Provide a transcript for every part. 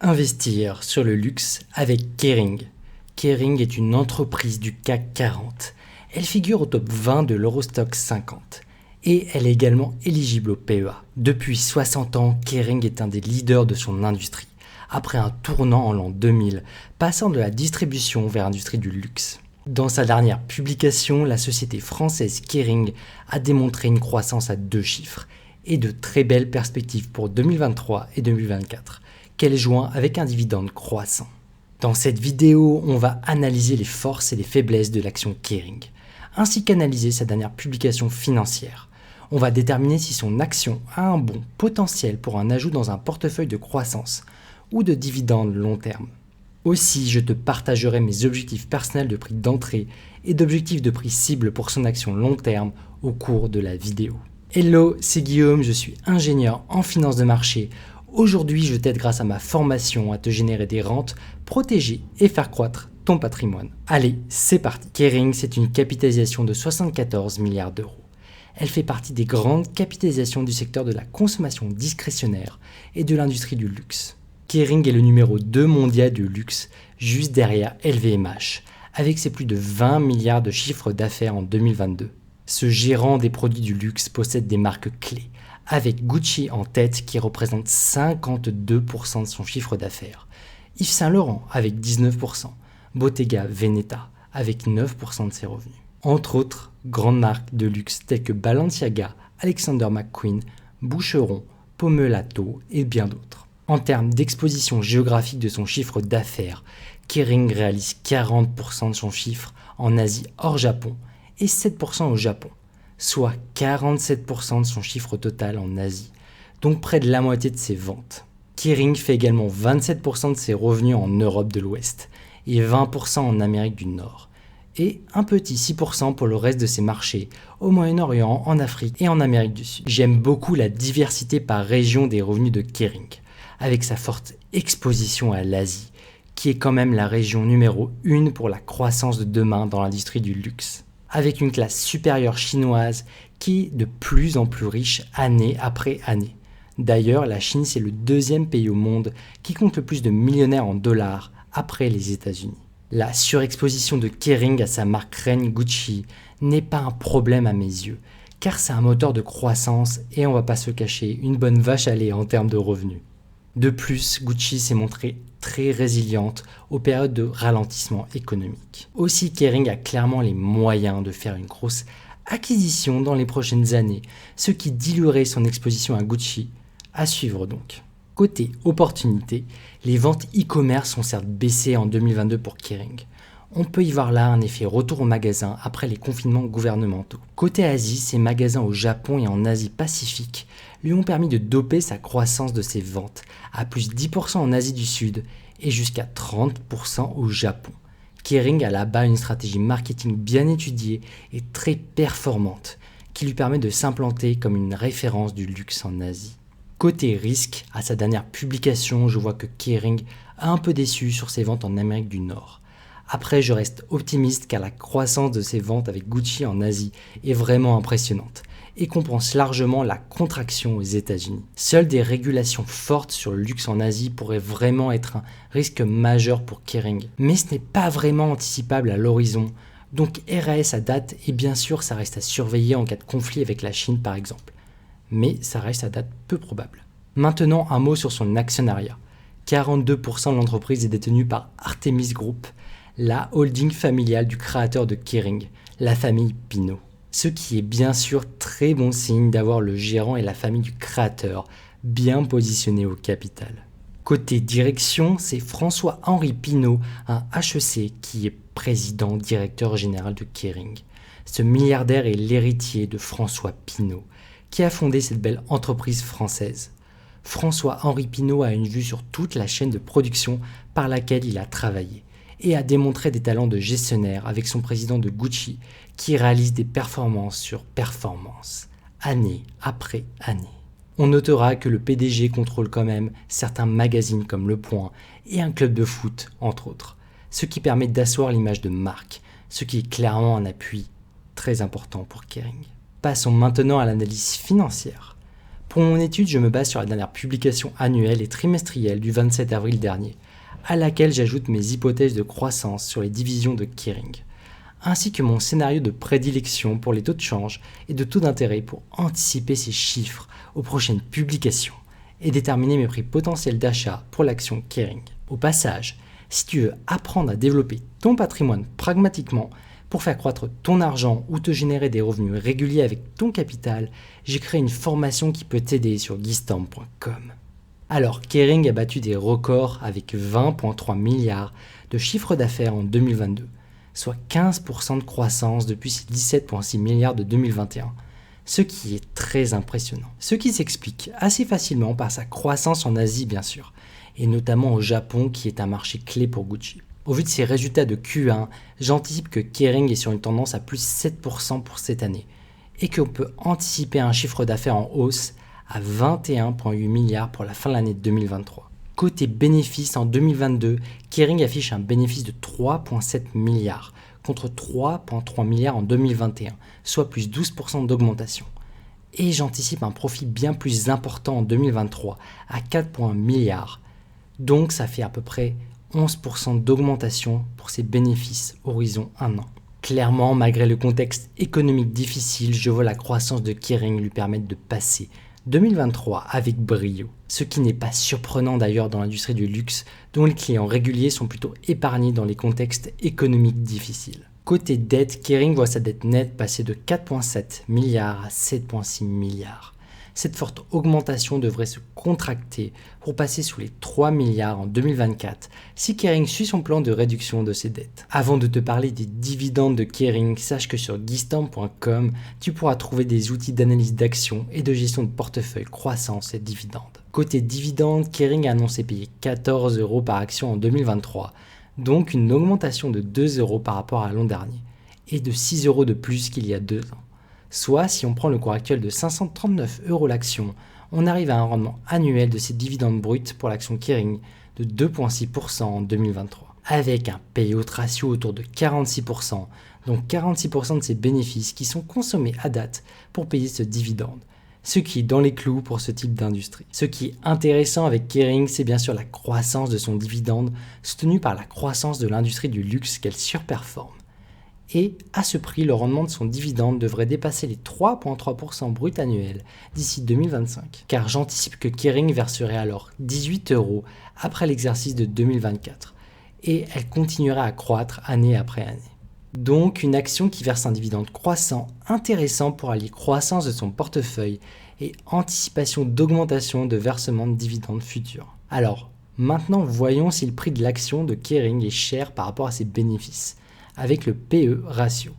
Investir sur le luxe avec Kering. Kering est une entreprise du CAC 40. Elle figure au top 20 de l'Eurostoxx 50 et elle est également éligible au PEA. Depuis 60 ans, Kering est un des leaders de son industrie, après un tournant en l'an 2000, passant de la distribution vers l'industrie du luxe. Dans sa dernière publication, la société française Kering a démontré une croissance à 2 chiffres et de très belles perspectives pour 2023 et 2024. Qu'elle joint avec un dividende croissant. Dans cette vidéo, on va analyser les forces et les faiblesses de l'action Kering, ainsi qu'analyser sa dernière publication financière. On va déterminer si son action a un bon potentiel pour un ajout dans un portefeuille de croissance ou de dividende long terme. Aussi, je te partagerai mes objectifs personnels de prix d'entrée et d'objectifs de prix cible pour son action long terme au cours de la vidéo. Hello, c'est Guillaume, je suis ingénieur en finance de marché. Aujourd'hui, je t'aide grâce à ma formation à te générer des rentes, protéger et faire croître ton patrimoine. Allez, c'est parti. Kering, c'est une capitalisation de 74 milliards d'euros. Elle fait partie des grandes capitalisations du secteur de la consommation discrétionnaire et de l'industrie du luxe. Kering est le numéro 2 mondial du luxe, juste derrière LVMH, avec ses plus de 20 milliards de chiffre d'affaires en 2022. Ce gérant des produits du luxe possède des marques clés, avec Gucci en tête qui représente 52% de son chiffre d'affaires, Yves Saint Laurent avec 19%, Bottega Veneta avec 9% de ses revenus. Entre autres, grandes marques de luxe telles que Balenciaga, Alexander McQueen, Boucheron, Pomellato et bien d'autres. En termes d'exposition géographique de son chiffre d'affaires, Kering réalise 40% de son chiffre en Asie hors Japon et 7% au Japon, soit 47% de son chiffre total en Asie, donc près de la moitié de ses ventes. Kering fait également 27% de ses revenus en Europe de l'Ouest et 20% en Amérique du Nord, et un petit 6% pour le reste de ses marchés, au Moyen-Orient, en Afrique et en Amérique du Sud. J'aime beaucoup la diversité par région des revenus de Kering, avec sa forte exposition à l'Asie, qui est quand même la région numéro 1 pour la croissance de demain dans l'industrie du luxe, avec une classe supérieure chinoise qui est de plus en plus riche année après année. D'ailleurs, la Chine, c'est le deuxième pays au monde qui compte le plus de millionnaires en dollars après les États-Unis. La surexposition de Kering à sa marque reine Gucci n'est pas un problème à mes yeux, car c'est un moteur de croissance et on va pas se cacher, une bonne vache à lait en termes de revenus. De plus, Gucci s'est montrée très résiliente aux périodes de ralentissement économique. Aussi, Kering a clairement les moyens de faire une grosse acquisition dans les prochaines années, ce qui diluerait son exposition à Gucci. À suivre donc. Côté opportunité, les ventes e-commerce ont certes baissé en 2022 pour Kering. On peut y voir là un effet retour au magasin après les confinements gouvernementaux. Côté Asie, ses magasins au Japon et en Asie-Pacifique lui ont permis de doper sa croissance de ses ventes à plus 10% en Asie du Sud et jusqu'à 30% au Japon. Kering a là-bas une stratégie marketing bien étudiée et très performante qui lui permet de s'implanter comme une référence du luxe en Asie. Côté risque, à sa dernière publication, je vois que Kering a un peu déçu sur ses ventes en Amérique du Nord. Après, je reste optimiste car la croissance de ses ventes avec Gucci en Asie est vraiment impressionnante et compense largement la contraction aux États-Unis. Seules des régulations fortes sur le luxe en Asie pourraient vraiment être un risque majeur pour Kering. Mais ce n'est pas vraiment anticipable à l'horizon, donc RAS à date et bien sûr ça reste à surveiller en cas de conflit avec la Chine par exemple. Mais ça reste à date peu probable. Maintenant, un mot sur son actionnariat. 42% de l'entreprise est détenue par Artemis Group, la holding familiale du créateur de Kering, la famille Pinault. Ce qui est bien sûr très bon signe d'avoir le gérant et la famille du créateur bien positionnés au capital. Côté direction, c'est François-Henri Pinault, un HEC, qui est président directeur général de Kering. Ce milliardaire est l'héritier de François Pinault, qui a fondé cette belle entreprise française. François-Henri Pinault a une vue sur toute la chaîne de production par laquelle il a travaillé et a démontré des talents de gestionnaire avec son président de Gucci qui réalise des performances sur performances, année après année. On notera que le PDG contrôle quand même certains magazines comme Le Point et un club de foot, entre autres, ce qui permet d'asseoir l'image de marque, ce qui est clairement un appui très important pour Kering. Passons maintenant à l'analyse financière. Pour mon étude, je me base sur la dernière publication annuelle et trimestrielle du 27 avril dernier, à laquelle j'ajoute mes hypothèses de croissance sur les divisions de Kering, ainsi que mon scénario de prédilection pour les taux de change et de taux d'intérêt pour anticiper ces chiffres aux prochaines publications et déterminer mes prix potentiels d'achat pour l'action Kering. Au passage, si tu veux apprendre à développer ton patrimoine pragmatiquement pour faire croître ton argent ou te générer des revenus réguliers avec ton capital, j'ai créé une formation qui peut t'aider sur guistamp.com. Alors, Kering a battu des records avec 20,3 milliards de chiffre d'affaires en 2022, soit 15% de croissance depuis ses 17,6 milliards de 2021, ce qui est très impressionnant. Ce qui s'explique assez facilement par sa croissance en Asie bien sûr, et notamment au Japon qui est un marché clé pour Gucci. Au vu de ses résultats de Q1, j'anticipe que Kering est sur une tendance à plus 7% pour cette année, et qu'on peut anticiper un chiffre d'affaires en hausse à 21,8 milliards pour la fin de l'année 2023. Côté bénéfices, en 2022, Kering affiche un bénéfice de 3,7 milliards contre 3,3 milliards en 2021, soit plus 12% d'augmentation. Et j'anticipe un profit bien plus important en 2023 à 4,1 milliards. Donc ça fait à peu près 11% d'augmentation pour ses bénéfices horizon 1 an. Clairement, malgré le contexte économique difficile, je vois la croissance de Kering lui permettre de passer 2023 avec brio. Ce qui n'est pas surprenant d'ailleurs dans l'industrie du luxe, dont les clients réguliers sont plutôt épargnés dans les contextes économiques difficiles. Côté dette, Kering voit sa dette nette passer de 4,7 milliards à 7,6 milliards. Cette forte augmentation devrait se contracter pour passer sous les 3 milliards en 2024 si Kering suit son plan de réduction de ses dettes. Avant de te parler des dividendes de Kering, sache que sur guistamp.com, tu pourras trouver des outils d'analyse d'actions et de gestion de portefeuille croissance et dividendes. Côté dividendes, Kering a annoncé payer 14 € par action en 2023, donc une augmentation de 2 € par rapport à l'an dernier et de 6 € de plus qu'il y a 2 ans. Soit, si on prend le cours actuel de 539 € l'action, on arrive à un rendement annuel de ces dividendes bruts pour l'action Kering de 2,6% en 2023. Avec un payout ratio autour de 46%, donc 46% de ses bénéfices qui sont consommés à date pour payer ce dividende, ce qui est dans les clous pour ce type d'industrie. Ce qui est intéressant avec Kering, c'est bien sûr la croissance de son dividende, soutenue par la croissance de l'industrie du luxe qu'elle surperforme. Et à ce prix, le rendement de son dividende devrait dépasser les 3,3% brut annuels d'ici 2025, car j'anticipe que Kering verserait alors 18 € après l'exercice de 2024, et elle continuera à croître année après année. Donc une action qui verse un dividende croissant intéressant pour allier croissance de son portefeuille et anticipation d'augmentation de versement de dividendes futurs. Alors, maintenant voyons si le prix de l'action de Kering est cher par rapport à ses bénéfices, avec le PE ratio.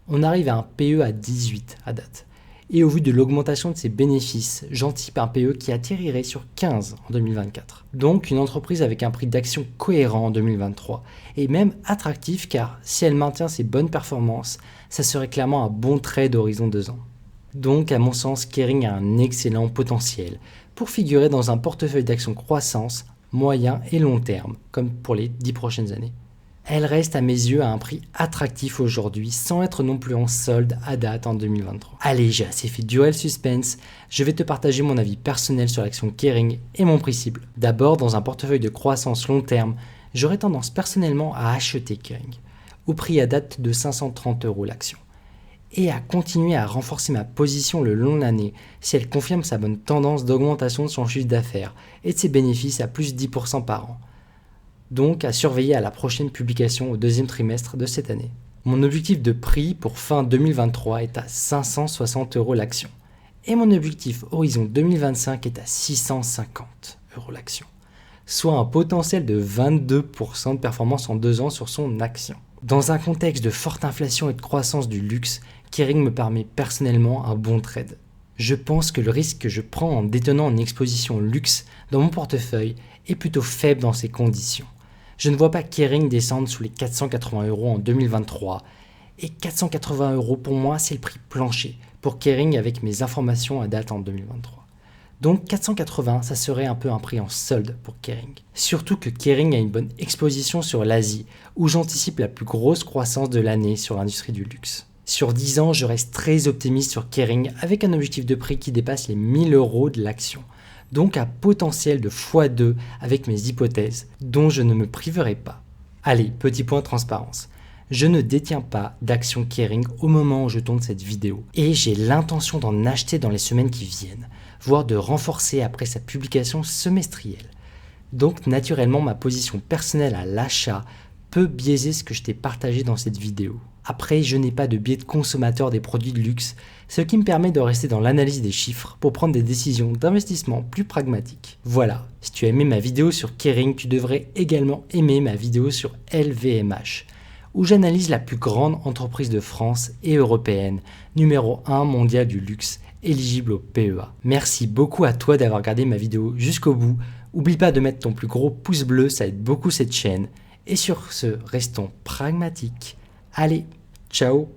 On arrive à un PE à 18 à date. Et au vu de l'augmentation de ses bénéfices, j'anticipe un PE qui atterrirait sur 15 en 2024. Donc une entreprise avec un prix d'action cohérent en 2023, et même attractif car si elle maintient ses bonnes performances, ça serait clairement un bon trade d'horizon 2 ans. Donc à mon sens, Kering a un excellent potentiel pour figurer dans un portefeuille d'actions croissance, moyen et long terme, comme pour les 10 prochaines années. Elle reste à mes yeux à un prix attractif aujourd'hui sans être non plus en solde à date en 2023. Allez, j'ai assez fait durer le suspense, je vais te partager mon avis personnel sur l'action Kering et mon prix cible. D'abord, dans un portefeuille de croissance long terme, j'aurais tendance personnellement à acheter Kering, au prix à date de 530 € l'action, et à continuer à renforcer ma position le long de l'année si elle confirme sa bonne tendance d'augmentation de son chiffre d'affaires et de ses bénéfices à plus 10% par an. Donc à surveiller à la prochaine publication au deuxième trimestre de cette année. Mon objectif de prix pour fin 2023 est à 560 € l'action et mon objectif horizon 2025 est à 650 € l'action, soit un potentiel de 22% de performance en 2 ans sur son action. Dans un contexte de forte inflation et de croissance du luxe, Kering me permet personnellement un bon trade. Je pense que le risque que je prends en détenant une exposition luxe dans mon portefeuille est plutôt faible dans ces conditions. Je ne vois pas Kering descendre sous les 480 € en 2023 et 480 € pour moi c'est le prix plancher pour Kering avec mes informations à date en 2023. Donc 480 ça serait un peu un prix en solde pour Kering. Surtout que Kering a une bonne exposition sur l'Asie où j'anticipe la plus grosse croissance de l'année sur l'industrie du luxe. Sur 10 ans, je reste très optimiste sur Kering avec un objectif de prix qui dépasse les 1000 € de l'action. Donc un potentiel de x2 avec mes hypothèses, dont je ne me priverai pas. Allez, petit point transparence. Je ne détiens pas d'action Kering au moment où je tourne cette vidéo et j'ai l'intention d'en acheter dans les semaines qui viennent, voire de renforcer après sa publication semestrielle. Donc naturellement ma position personnelle à l'achat peut biaiser ce que je t'ai partagé dans cette vidéo. Après, je n'ai pas de biais de consommateur des produits de luxe, ce qui me permet de rester dans l'analyse des chiffres pour prendre des décisions d'investissement plus pragmatiques. Voilà, si tu as aimé ma vidéo sur Kering, tu devrais également aimer ma vidéo sur LVMH, où j'analyse la plus grande entreprise de France et européenne, numéro 1 mondial du luxe, éligible au PEA. Merci beaucoup à toi d'avoir regardé ma vidéo jusqu'au bout. N'oublie pas de mettre ton plus gros pouce bleu, ça aide beaucoup cette chaîne. Et sur ce, restons pragmatiques. Allez, ciao!